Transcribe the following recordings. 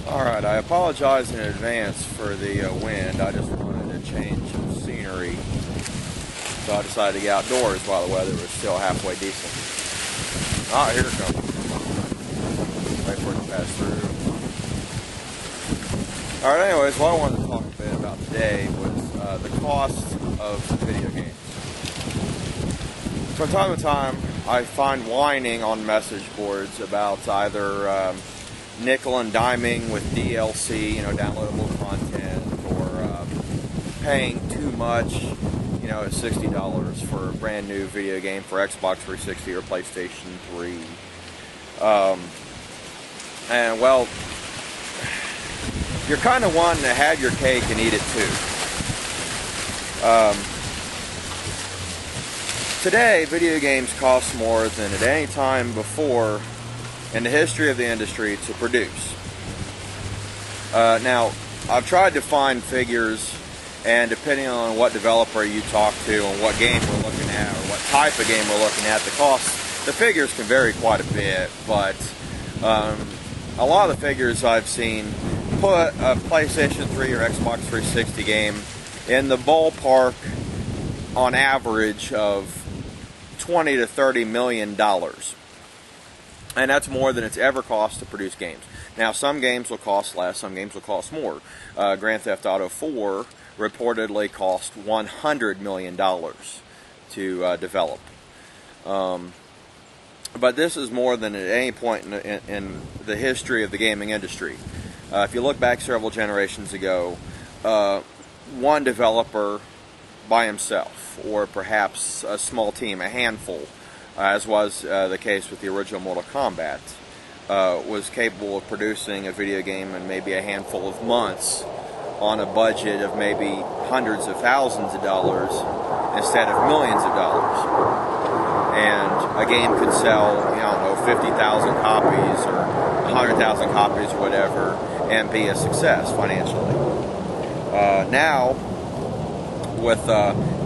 Alright, I apologize in advance for the wind. I just wanted a change of scenery. So I decided to get outdoors while the weather was still halfway decent. Ah, here it comes. Wait for it to pass through. Alright, anyways, what I wanted to talk a bit about today was the cost of video games. From time to time, I find whining on message boards about either nickel and diming with DLC, downloadable content, or paying too much, at $60 for a brand new video game for Xbox 360 or PlayStation 3. And well, you're kind of wanting to have your cake and eat it too. Today, video games cost more than at any time before in the history of the industry to produce. Now, I've tried to find figures, and depending on what developer you talk to and what game we're looking at or what type of game we're looking at, the figures can vary quite a bit, but a lot of the figures I've seen put a PlayStation 3 or Xbox 360 game in the ballpark on average of $20 to $30 million. And that's more than it's ever cost to produce games. Now, some games will cost less, some games will cost more. Grand Theft Auto 4 reportedly cost $100 million to develop. But this is more than at any point in the history of the gaming industry. If you look back several generations ago, one developer by himself, or perhaps a small team, a handful, as was the case with the original Mortal Kombat, was capable of producing a video game in maybe a handful of months on a budget of maybe hundreds of thousands of dollars instead of millions of dollars. And a game could sell, 50,000 copies or 100,000 copies or whatever and be a success financially. Now, with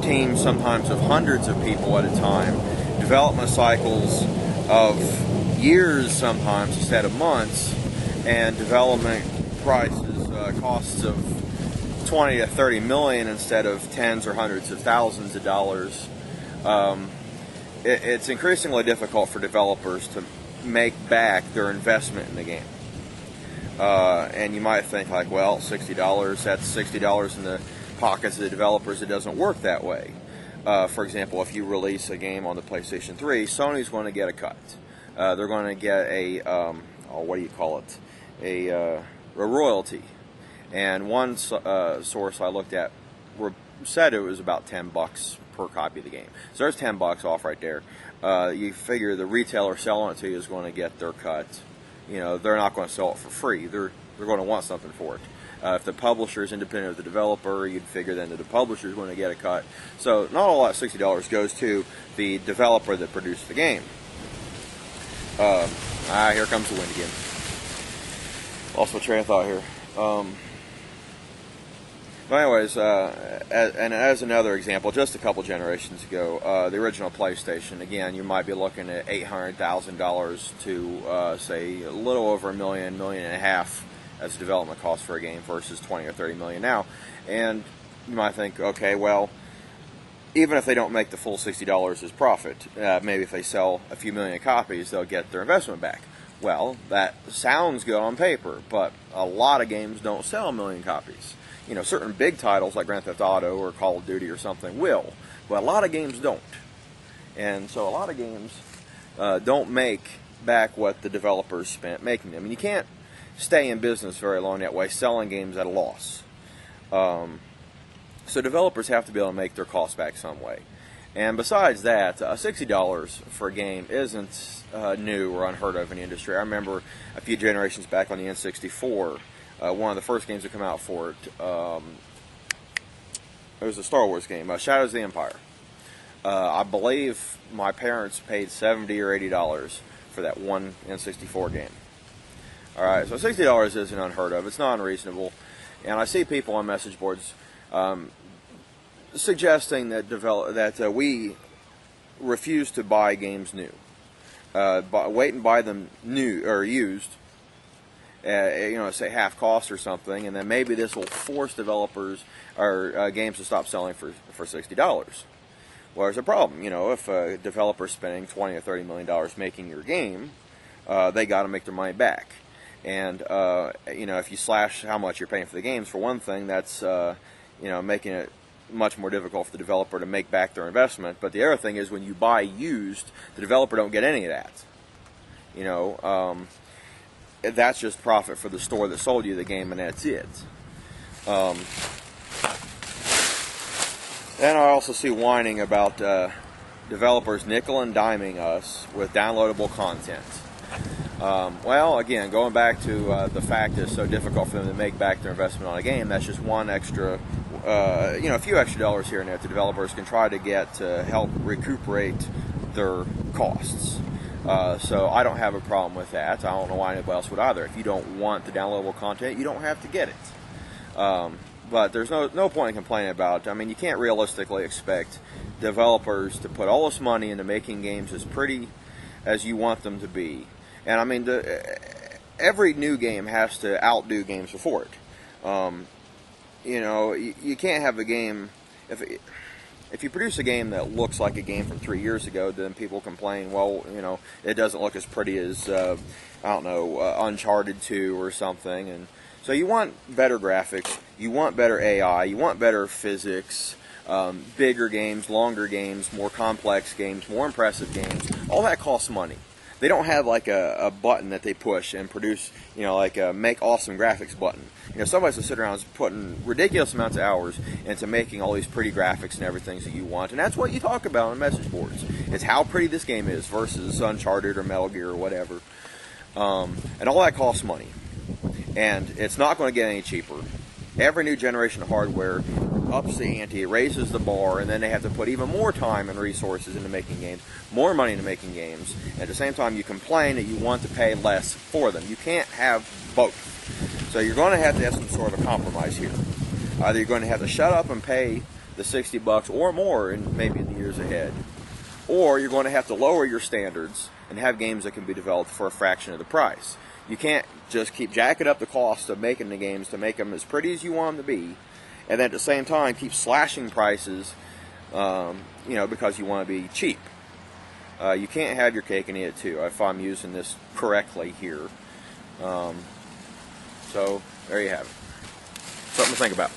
teams sometimes of hundreds of people at a time, development cycles of years sometimes instead of months, and development prices, costs of 20 to 30 million instead of tens or hundreds of thousands of dollars. It's increasingly difficult for developers to make back their investment in the game. And you might think like, well, $60, that's $60 in the pockets of the developers. It doesn't work that way. For example, if you release a game on the PlayStation 3, Sony's going to get a cut. They're going to get a royalty. And one source I looked at said it was about $10 per copy of the game. So there's $10 off right there. You figure the retailer selling it to you is going to get their cut. They're not going to sell it for free. They're going to want something for it. If the publisher is independent of the developer, you'd figure then that the publisher is going to get a cut. So not all that $60 goes to the developer that produced the game. Here comes the wind again. Lost my train of thought here. But anyways, as another example, just a couple generations ago, the original PlayStation, again, you might be looking at $800,000 to, say, a little over $1 million, $1.5 million as a development cost for a game versus 20 or 30 million now. And you might think, okay, well, even if they don't make the full $60 as profit, maybe if they sell a few million copies, they'll get their investment back. Well, that sounds good on paper, but a lot of games don't sell 1 million copies. Certain big titles like Grand Theft Auto or Call of Duty or something will, but a lot of games don't. And so a lot of games don't make back what the developers spent making them. And you can't stay in business very long that way, selling games at a loss. So developers have to be able to make their costs back some way. And besides that, $60 for a game isn't new or unheard of in the industry. I remember a few generations back on the N64, one of the first games to come out for it, it was a Star Wars game, Shadows of the Empire. I believe my parents paid $70 or $80 for that one N64 game. Alright, so $60 isn't unheard of. It's not unreasonable. And I see people on message boards suggesting that we refuse to buy games new. Wait and buy them new or used, say half cost or something, and then maybe this will force developers or games to stop selling for $60. Well, there's a problem. If a developer's spending $20 or $30 million making your game, they got to make their money back. And if you slash how much you're paying for the games, for one thing, that's making it much more difficult for the developer to make back their investment. But the other thing is, when you buy used, the developer don't get any of that. That's just profit for the store that sold you the game, and that's it. Then I also see whining about developers nickel and diming us with downloadable content. Well, again, going back to the fact that it's so difficult for them to make back their investment on a game, that's just one extra, a few extra dollars here and there that the developers can try to get to help recuperate their costs. So I don't have a problem with that. I don't know why anybody else would either. If you don't want the downloadable content, you don't have to get it. But there's no point in complaining about it. I mean, you can't realistically expect developers to put all this money into making games as pretty as you want them to be. And I mean, every new game has to outdo games before it. You can't have a game, if you produce a game that looks like a game from 3 years ago, then people complain, well, it doesn't look as pretty as, Uncharted 2 or something. And so you want better graphics, you want better AI, you want better physics, bigger games, longer games, more complex games, more impressive games. All that costs money. They don't have like a button that they push and produce, like a make awesome graphics button. Somebody's to sit around putting ridiculous amounts of hours into making all these pretty graphics and everything that you want. And that's what you talk about on message boards. It's how pretty this game is versus Uncharted or Metal Gear or whatever. And all that costs money. And it's not going to get any cheaper. Every new generation of hardware ups the ante, raises the bar, and then they have to put even more time and resources into making games, more money into making games, and at the same time you complain that you want to pay less for them. You can't have both. So you're going to have some sort of a compromise here. Either you're going to have to shut up and pay the $60 or more in maybe in the years ahead, or you're going to have to lower your standards and have games that can be developed for a fraction of the price. You can't just keep jacking up the cost of making the games to make them as pretty as you want them to be, and then at the same time keep slashing prices, because you want to be cheap. You can't have your cake and eat it too, if I'm using this correctly here. So there you have it. Something to think about.